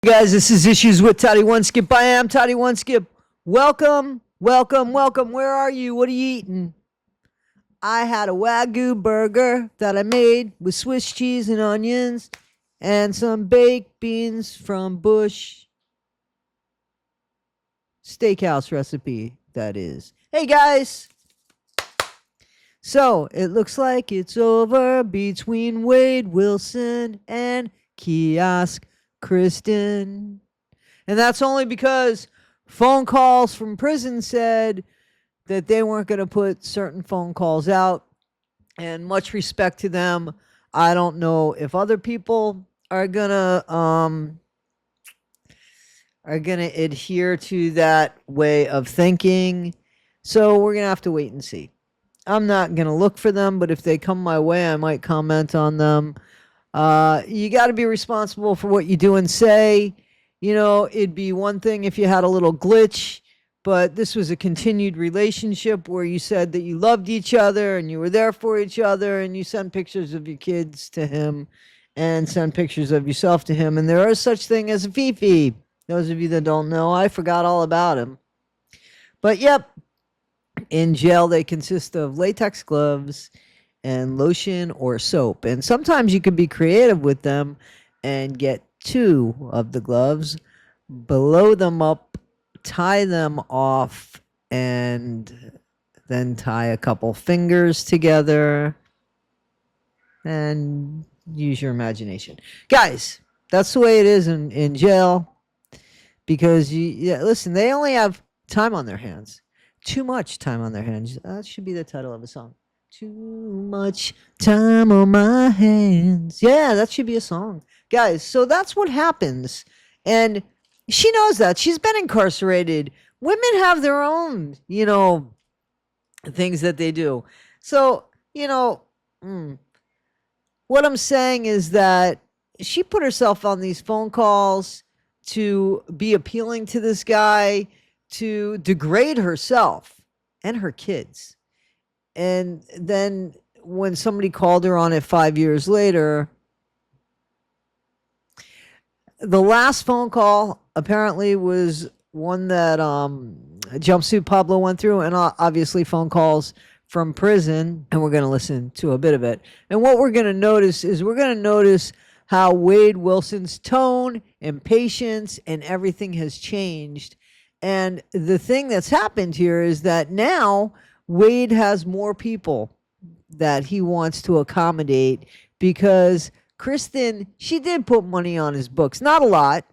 Guys, this is Issues with Toddy One Skip. I am Toddy One Skip. Welcome. Where are you? What are you eating? I had a Wagyu burger that I made with Swiss cheese and onions and some baked beans from Bush Steakhouse recipe, that is. Hey, guys. So, it looks like it's over between Wade Wilson and Kiosk Kristen. And that's only because phone calls from prison said that they weren't going to put certain phone calls out. And much respect to them. I don't know if other people are gonna adhere to that way of thinking. So we're gonna have to wait and see. I'm not gonna look for them, but if they come my way, I might comment on them. You got to be responsible for what you do and say. You know, it'd be one thing if you had a little glitch, but this was a continued relationship where you said that you loved each other and you were there for each other, and you sent pictures of your kids to him and sent pictures of yourself to him. And there is such thing as a FiFi. Those of you that don't know, I forgot all about him. But yep, in jail they consist of latex gloves and lotion or soap. And sometimes you can be creative with them and get two of the gloves, blow them up, tie them off, and then tie a couple fingers together and use your imagination. Guys, that's the way it is in jail, because listen, they only have time on their hands. Too much time on their hands. That should be the title of a song. Too much time on my hands. Yeah, that should be a song. Guys, so that's what happens. And she knows that. She's been incarcerated. Women have their own, things that they do. So, what I'm saying is that she put herself on these phone calls to be appealing to this guy, to degrade herself and her kids. And then when somebody called her on it 5 years later, the last phone call apparently was one that Jumpsuit Pablo went through, and obviously phone calls from prison, and we're going to listen to a bit of it. And what we're going to notice is how Wade Wilson's tone and patience and everything has changed. And the thing that's happened here is that now Wade has more people that he wants to accommodate, because Kristen, she did put money on his books. Not a lot,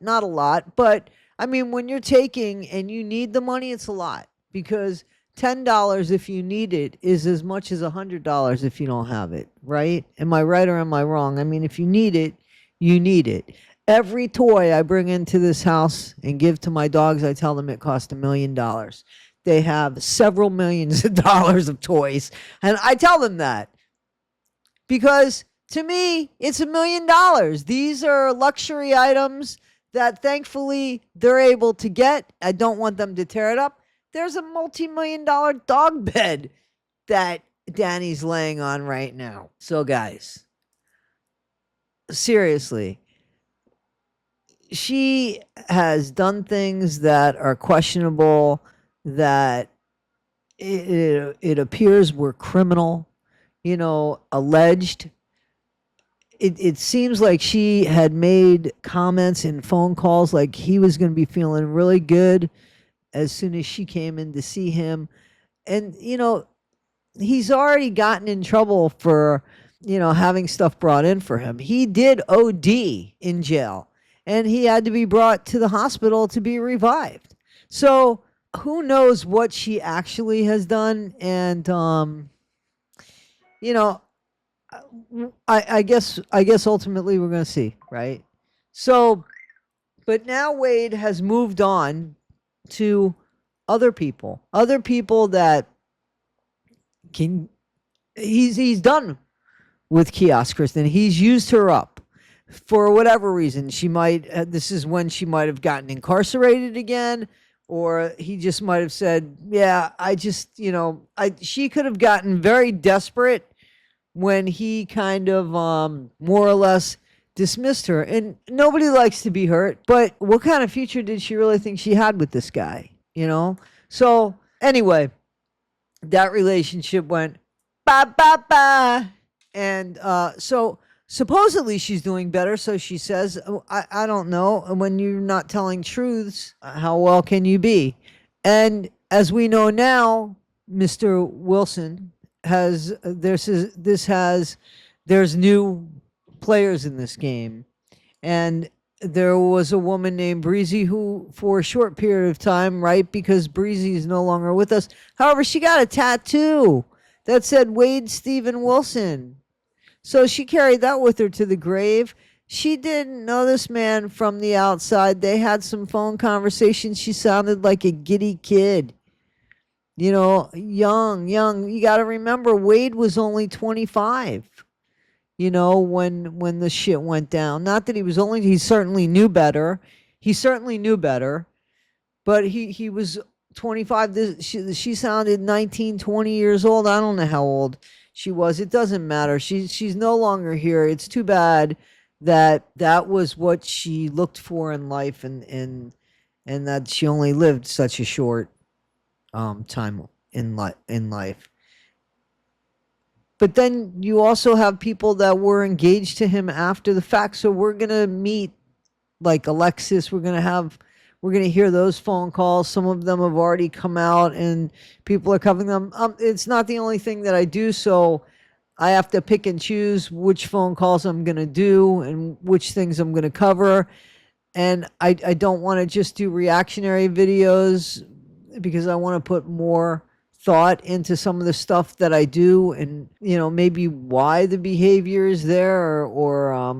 but I mean, when you're taking and you need the money, it's a lot, because $10 if you need it is as much as $100 if you don't have it, right? Am I right or am I wrong? I mean, if you need it, you need it. Every toy I bring into this house and give to my dogs, I tell them it costs $1 million. They have several millions of dollars of toys. And I tell them that because to me, it's $1 million. These are luxury items that thankfully they're able to get. I don't want them to tear it up. There's a multi-million-dollar dog bed that Danny's laying on right now. So guys, seriously, she has done things that are questionable, that it appears were criminal, alleged. It seems like she had made comments in phone calls like he was going to be feeling really good as soon as she came in to see him. And, he's already gotten in trouble for, having stuff brought in for him. He did OD in jail, and he had to be brought to the hospital to be revived. So who knows what she actually has done. And, I guess ultimately we're going to see, right? So, but now Wade has moved on to other people that he's done with Kiosk Kristen. He's used her up for whatever reason. This is when she might have gotten incarcerated again, or he just might have said, yeah, she could have gotten very desperate when he kind of more or less dismissed her. And nobody likes to be hurt, but what kind of future did she really think she had with this guy? You know? So anyway, that relationship went ba ba ba. And so supposedly she's doing better. So she says, "Oh, I don't know. When you're not telling truths, how well can you be?" And as we know now, Mr. Wilson has there's new players in this game. And there was a woman named Breezy who, for a short period of time, right, because Breezy is no longer with us. However, she got a tattoo that said Wade Stephen Wilson. So she carried that with her to the grave. She didn't know this man from the outside. They had some phone conversations. She sounded like a giddy kid. You know, young. You got to remember, Wade was only 25. You know, when the shit went down. Not that he certainly knew better. But he was 25. She sounded 19, 20 years old. I don't know how old she was. It doesn't matter. She's no longer here. It's too bad that was what she looked for in life, and that she only lived such a short time in life. But then you also have people that were engaged to him after the fact. So we're going to meet like Alexis. We're going to hear those phone calls. Some of them have already come out and people are covering them. It's not the only thing that I do. So I have to pick and choose which phone calls I'm going to do and which things I'm going to cover. And I don't want to just do reactionary videos because I want to put more thought into some of the stuff that I do, and maybe why the behavior is there, or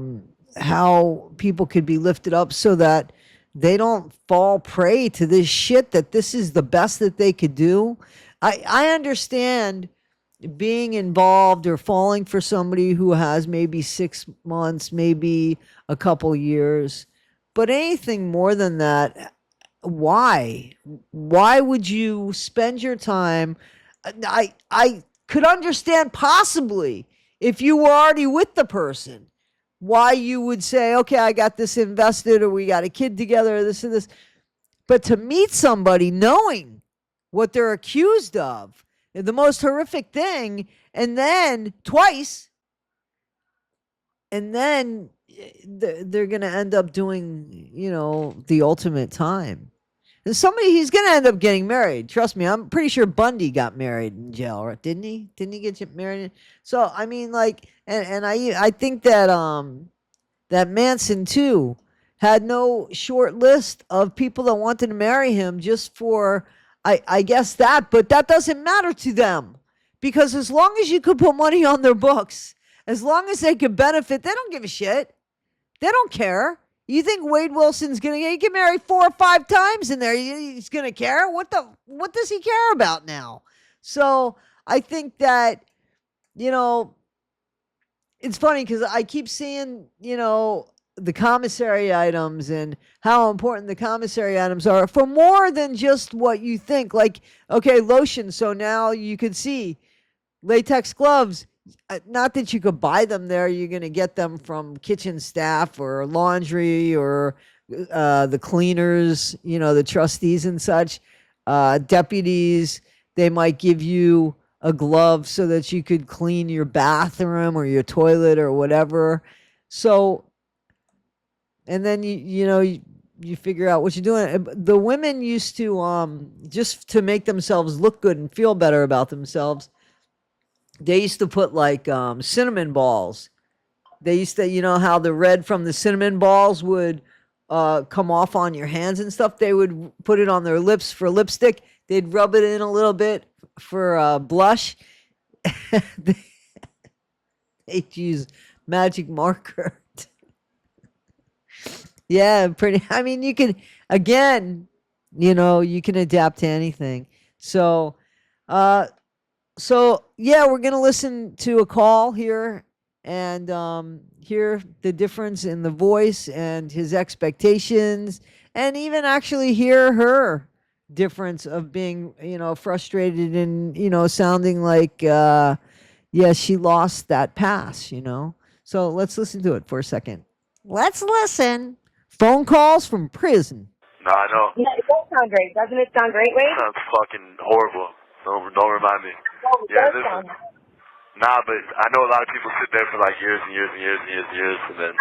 how people could be lifted up so that they don't fall prey to this shit, that this is the best that they could do. I understand being involved or falling for somebody who has maybe 6 months, maybe a couple years, but anything more than that, why would you spend your time? I could understand possibly if you were already with the person, why you would say, okay, I got this invested, or we got a kid together, or this and this. But to meet somebody knowing what they're accused of, the most horrific thing, and then twice, and then they're going to end up doing, the ultimate time. And he's going to end up getting married. Trust me, I'm pretty sure Bundy got married in jail, right? Didn't he? Didn't he get married? So, I mean, like, and I think that that Manson too had no short list of people that wanted to marry him just for, I guess that, but that doesn't matter to them, because as long as you could put money on their books, as long as they could benefit, they don't give a shit. They don't care. You think Wade Wilson's gonna get married 4 or 5 times in there? He's gonna care? What does he care about now? So I think that, it's funny because I keep seeing, the commissary items and how important the commissary items are for more than just what you think. Like, okay, lotion. So now you could see latex gloves. Not that you could buy them there. You're going to get them from kitchen staff or laundry or the cleaners, the trustees and such, deputies. They might give you a glove so that you could clean your bathroom or your toilet or whatever. So, and then you figure out what you're doing. The women used to, just to make themselves look good and feel better about themselves, they used to put like cinnamon balls. They used to, how the red from the cinnamon balls would come off on your hands and stuff. They would put it on their lips for lipstick. They'd rub it in a little bit for blush. They'd use magic marker. Yeah, pretty. I mean, you can, again, you can adapt to anything. So, yeah, we're going to listen to a call here and hear the difference in the voice and his expectations, and even actually hear her difference of being, frustrated and, sounding like, yeah, she lost that pass, So let's listen to it for a second. Let's listen. Phone calls from prison. No, I know. Yeah, it does sound great. Doesn't it sound great, Wade? Sounds fucking horrible. Don't remind me. No, it Yeah, does listen. sound Nah, but I know a lot of people sit there for like years and years and years and years and years, and then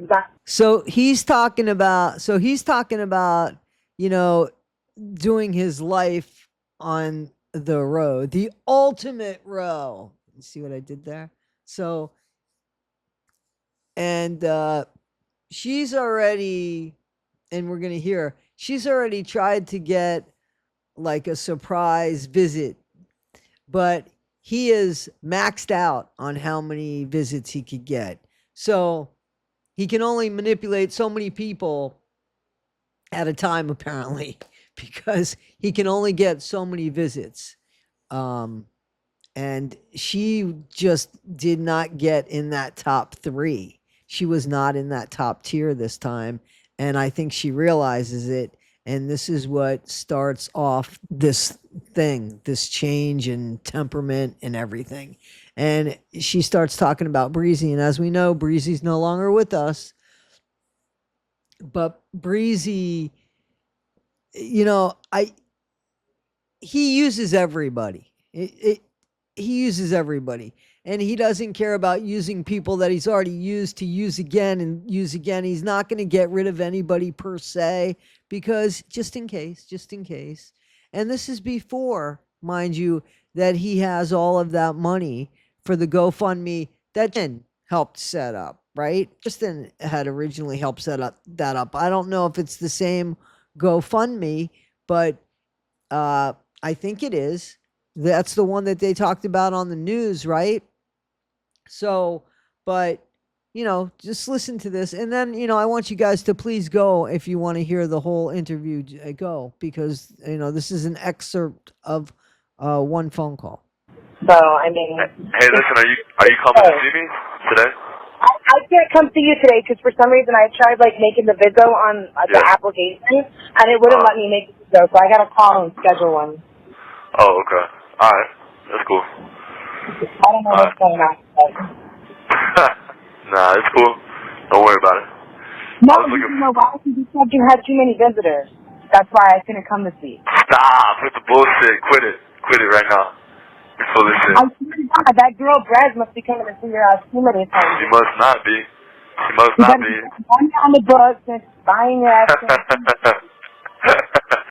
exactly. So he's talking about. You know, doing his life on the road, the ultimate row. You see what I did there? So, and she's already, and we're gonna hear, she's already tried to get like a surprise visit, but he is maxed out on how many visits he could get. So he can only manipulate so many people at a time, apparently, because he can only get so many visits. Um, and she just did not get in that top 3. She was not in that top tier this time, and I think she realizes it. And this is what starts off this thing, this change in temperament and everything. And she starts talking about Breezy, and as we know, Breezy's no longer with us. But Breezy, he uses everybody. He uses everybody, and he doesn't care about using people that he's already used to use again and use again. He's not going to get rid of anybody per se, because just in case. And this is before, mind you, that he has all of that money for the GoFundMe that Jen helped set up, right? Kristen had originally helped set up that up. I don't know if it's the same GoFundMe, but I think it is. That's the one that they talked about on the news, right? So, but just listen to this, and then I want you guys to please go if you want to hear the whole interview. Go, because this is an excerpt of one phone call. So, I mean... Hey, listen, are you coming to see me today? I can't come see you today because for some reason I tried making the video on the application and it wouldn't let me make the video, so I got to call and schedule one. Oh, okay. All right. That's cool. I don't know what's going on. Nah, it's cool. Don't worry about it. No, why? Because you said you had too many visitors. That's why I couldn't come to see. Stop with the bullshit. Quit it right now. You're full of shit. I swear to God, that girl Brad must be coming to see your house too many times. She must not be. She must not be. I'm on the books and buying your ass.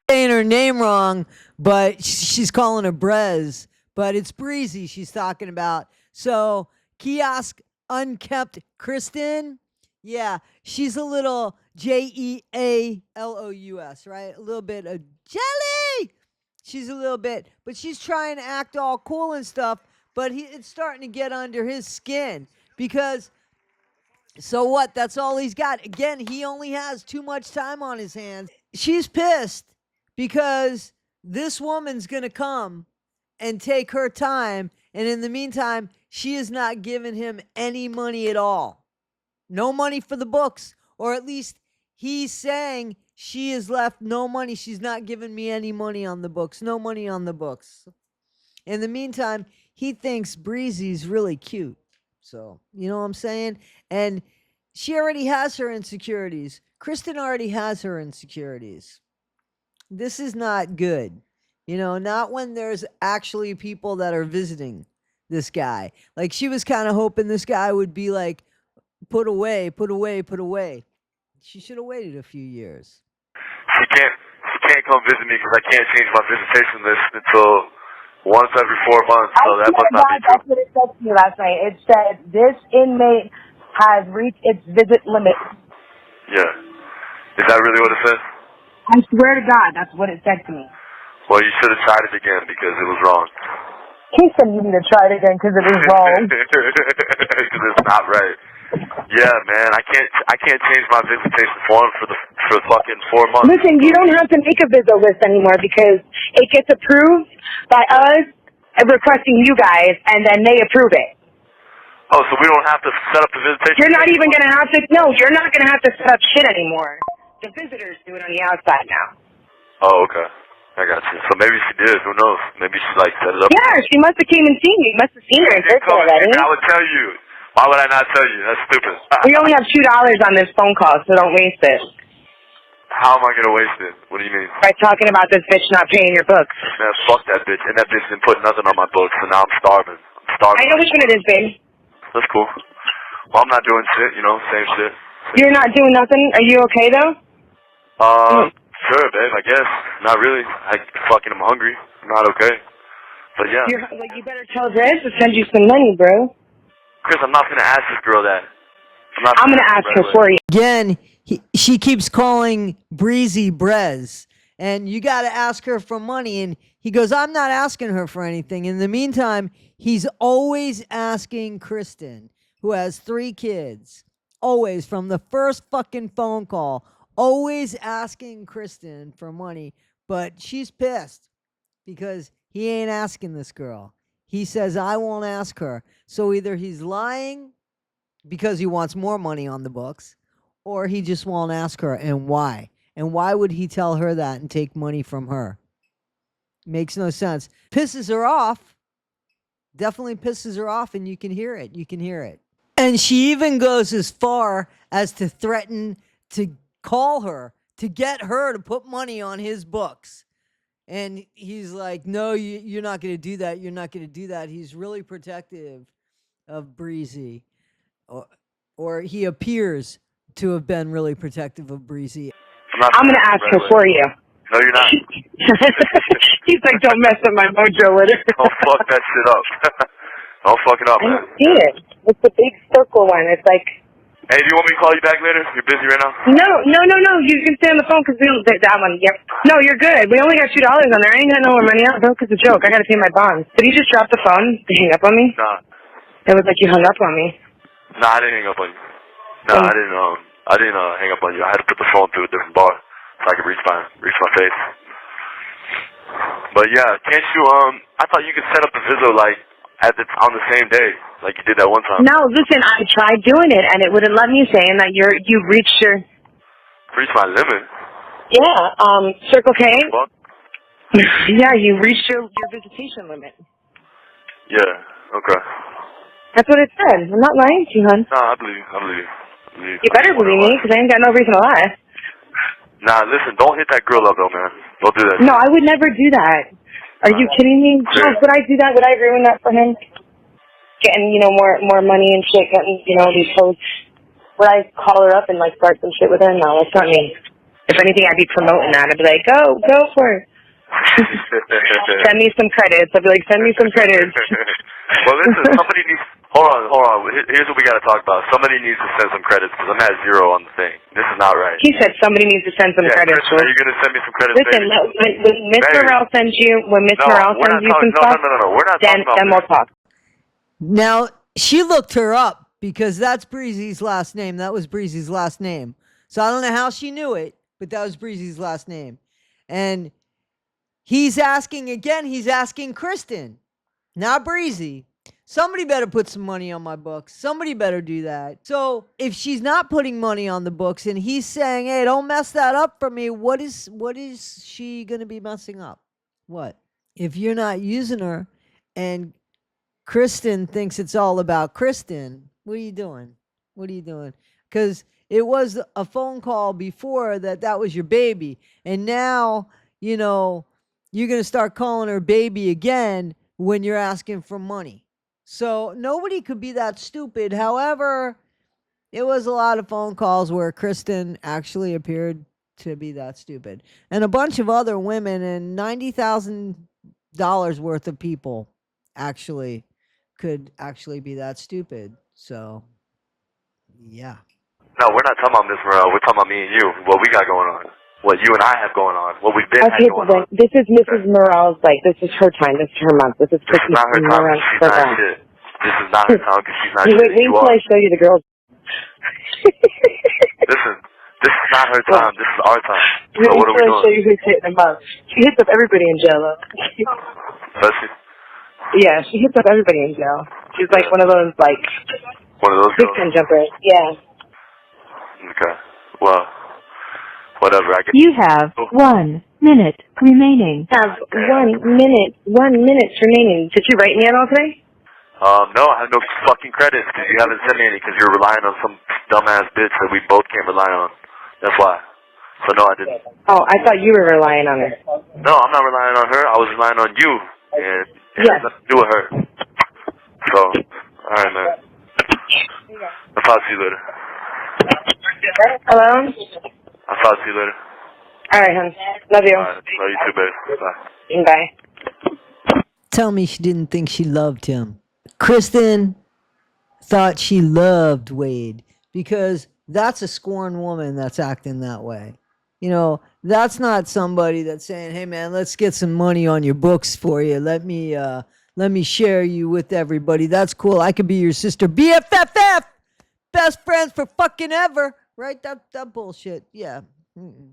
Saying her name wrong, but she's calling her Brez, but it's Breezy she's talking about. So Kiosk unkept Kristen, yeah, she's a little JEALOUS, right? A little bit of jelly. She's a little bit, but she's trying to act all cool and stuff. But it's starting to get under his skin because. So what? That's all he's got. Again, he only has too much time on his hands. She's pissed because this woman's going to come and take her time. And in the meantime, she is not giving him any money at all. No money for the books. Or at least he's saying she has left no money. She's not giving me any money on the books. No money on the books. In the meantime, he thinks Breezy's really cute. So, you know what I'm saying? And she already has her insecurities. Kristen already has her insecurities. This is not good. Not when there's actually people that are visiting this guy. Like, she was kind of hoping this guy would be like, put away. She should have waited a few years. She can't come visit me because I can't change my visitation list until once every 4 months, so that must not be true. That's what it said to me last night. It said, this inmate has reached its visit limit. Yeah. Is that really what it says? I swear to God, that's what it said to me. Well, you should have tried it again because it was wrong. He said you need to try it again because it was wrong. Because it's not right. Yeah, man, I can't change my visitation form for fucking 4 months. Listen, you don't have to make a visit list anymore because it gets approved by us requesting you guys, and then they approve it. Oh, so we don't have to set up a visitation? You're not even going to have to. No, you're not going to have to set up shit anymore. The visitors do it on the outside now. Oh, okay. I got you. So maybe she did. Who knows? Maybe she set it up. Yeah, she must have came and seen you. You must have seen her in person already. I would tell you. Why would I not tell you? That's stupid. We only have $2 on this phone call, so don't waste it. How am I gonna waste it? What do you mean? By talking about this bitch not paying your books. Man, fuck that bitch. And that bitch didn't put nothing on my books, so now I'm starving. I know which one it is, babe. That's cool. Well, I'm not doing shit, you know, same shit. You're not doing nothing? Are you okay, though? Sure, babe, I guess. Not really. I'm hungry. I'm not okay. But yeah. You better tell Rez to send you some money, bro. Chris, I'm not gonna ask this girl that. I'm gonna ask her for you. Again, she keeps calling Breezy Brez, and you got to ask her for money. And he goes, I'm not asking her for anything. In the meantime, he's always asking Kristen, who has 3 kids, always from the first fucking phone call, always asking Kristen for money. But she's pissed because he ain't asking this girl. He says, I won't ask her. So either he's lying because he wants more money on the books, or he just won't ask her. And why? And why would he tell her that and take money from her? Makes no sense. Pisses her off. Definitely pisses her off, and you can hear it. You can hear it. And she even goes as far as to threaten to call her to get her to put money on his books. And he's like, no, you're not going to do that. You're not going to do that. He's really protective of Breezy. Or he appears to have been really protective of Breezy. I'm going to ask her for you. No, you're not. He's like, don't mess up my mojo with her. Don't fuck that shit up. Don't fuck it up, man. I don't see it. It's the big circle one. It's like... Hey, do you want me to call you back later? You're busy right now? No. You can stay on the phone because we don't... That one, yep. No, you're good. We only got $2 on there. I ain't got no more money out, though, because it's a joke. I got to pay my bonds. Did you just drop the phone to hang up on me? Nah. It was like you hung up on me. Nah, I didn't hang up on you. Nah, I didn't hang up on you. I had to put the phone through a different bar so I could reach my face. But yeah, can't you, I thought you could set up a Vizzo, like, on the same day, like you did that one time. No, listen, I tried doing it, and it wouldn't let me, saying that you reached your... Reached my limit? Yeah, Circle K. What? Yeah, you reached your visitation limit. Yeah, okay. That's what it said. I'm not lying to you, hon. Nah, I believe you. You better believe me, because I ain't got no reason to lie. Nah, listen, don't hit that girl up, though, man. Don't do that. No, I would never do that. Are you kidding me? Charles, would I do that? Would I ruin that for him? Getting, more money and shit, getting, these posts. Would I call her up and, start some shit with her? No, that's not me. If anything, I'd be promoting that. I'd be like, go for it. Send me some credits. I'd be like, send me some credits. Well, listen, somebody needs... Hold on. Here's what we got to talk about. Somebody needs to send some credits because I'm at 0 on the thing. This is not right. He said somebody needs to send some credits. Kristen, are you going to send me some credits? Listen, when Miss Morrell sends you, some stuff, no. We're not talking about then we'll talk. Now, she looked her up because that's Breezy's last name. That was Breezy's last name. So I don't know how she knew it, but that was Breezy's last name. And he's asking Kristen, not Breezy. Somebody better put some money on my books. Somebody better do that. So if she's not putting money on the books and he's saying, hey, don't mess that up for me, what is she going to be messing up? What? If you're not using her and Kristen thinks it's all about Kristen, what are you doing? Because it was a phone call before that was your baby. And now, you're going to start calling her baby again when you're asking for money. So nobody could be that stupid. However, it was a lot of phone calls where Kristen actually appeared to be that stupid. And a bunch of other women and $90,000 worth of people could actually be that stupid. So, yeah. No, we're not talking about Miss Morrell. We're talking about me and you. What we got going on. What you and I have going on. What we've been having going on. This is Mrs. Morrell's, this is her time. This is her month. This is Mrs. Morrell's program. This is not her time because she's not shit. Wait until I show you the girls. Listen, this is not her time. This is our time. So what are we doing? I'll show you who's hitting them up. She hits up everybody in jail, though. Does she? Yeah, she hits up everybody in jail. She's like one of those, one of those Kristen jumpers. Yeah. Okay. Well, whatever. You have 1 minute remaining. Have 1 minute remaining. Did you write me at all today? No, I have no fucking credits because you haven't sent me any because you're relying on some dumbass bitch that we both can't rely on. That's why. So no, I didn't. Oh, I thought you were relying on her. No, I'm not relying on her. I was relying on you, and it has nothing to do with her. So, all right, man. I'll talk to you later. Hello? I'll talk to you later. All right, hon. Love you. All right, love you too, baby. Bye. Bye. Tell me she didn't think she loved him. Kristen thought she loved Wade because that's a scorned woman that's acting that way. You know, that's not somebody that's saying, "Hey man, let's get some money on your books for you. Let me share you with everybody. That's cool. I could be your sister. BFFF, best friends for fucking ever." Right? That bullshit. Yeah. Mm-mm.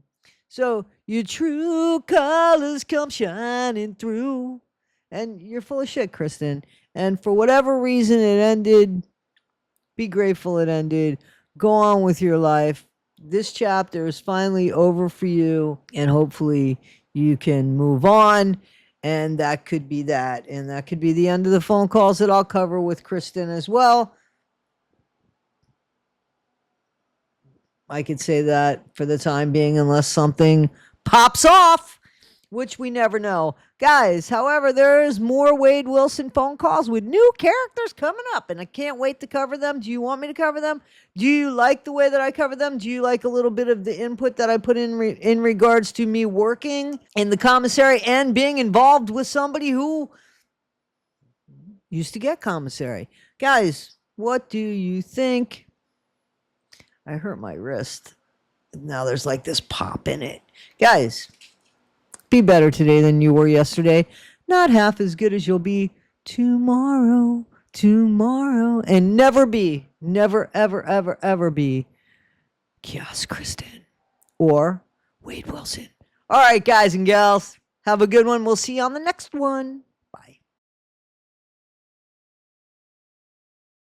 So your true colors come shining through. And you're full of shit, Kristen. And for whatever reason it ended, be grateful it ended. Go on with your life. This chapter is finally over for you, and hopefully you can move on. And that could be that. And that could be the end of the phone calls that I'll cover with Kristen as well. I could say that for the time being, unless something pops off, which we never know. Guys, however, there is more Wade Wilson phone calls with new characters coming up, and I can't wait to cover them. Do you want me to cover them? Do you like the way that I cover them? Do you like a little bit of the input that I put in regards to me working in the commissary and being involved with somebody who used to get commissary? Guys, what do you think? I hurt my wrist. Now there's like this pop in it. Guys, be better today than you were yesterday. Not half as good as you'll be tomorrow. And never be, never, ever, ever, ever be Kiosk Kristen or Wade Wilson. All right, guys and gals, have a good one. We'll see you on the next one.